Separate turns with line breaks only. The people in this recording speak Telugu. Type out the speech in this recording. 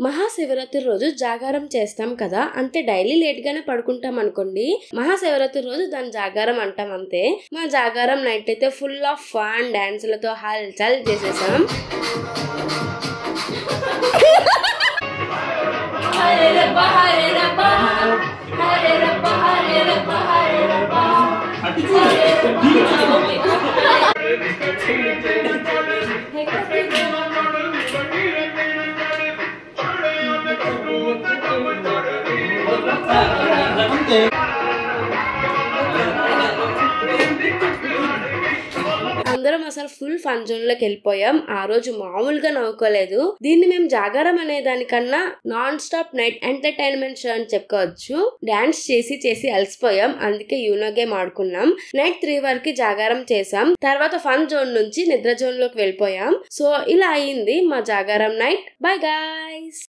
మహాశివరాత్రి రోజు జాగారం చేస్తాం కదా, అంటే డైలీ లేట్ గానే పడుకుంటాం అనుకోండి. మహాశివరాత్రి రోజు దాని జాగారం అంటాం అంతే. మా జాగారం నైట్ అయితే ఫుల్ ఆఫ్ ఫన్ డాన్సులతో హల్చల్ చేసేసాం. అందరం అసలు ఫుల్ ఫన్ జోన్ లోకి వెళ్ళిపోయాం. ఆ రోజు మామూలుగా నవ్వుకోలేదు. దీన్ని మేము జాగారం అనే దానికన్నా non stop night entertainment show అని చెప్పుకోవచ్చు. డాన్స్ చేసి చేసి అలసిపోయాం, అందుకే యూనో గేమ్ ఆడుకున్నాం. నైట్ 3 వరకు జాగారం చేసాం. తర్వాత ఫన్ జోన్ నుంచి నిద్ర జోన్ లోకి వెళ్ళిపోయాం. సో ఇలా అయింది మా జాగారం నైట్. Bye guys.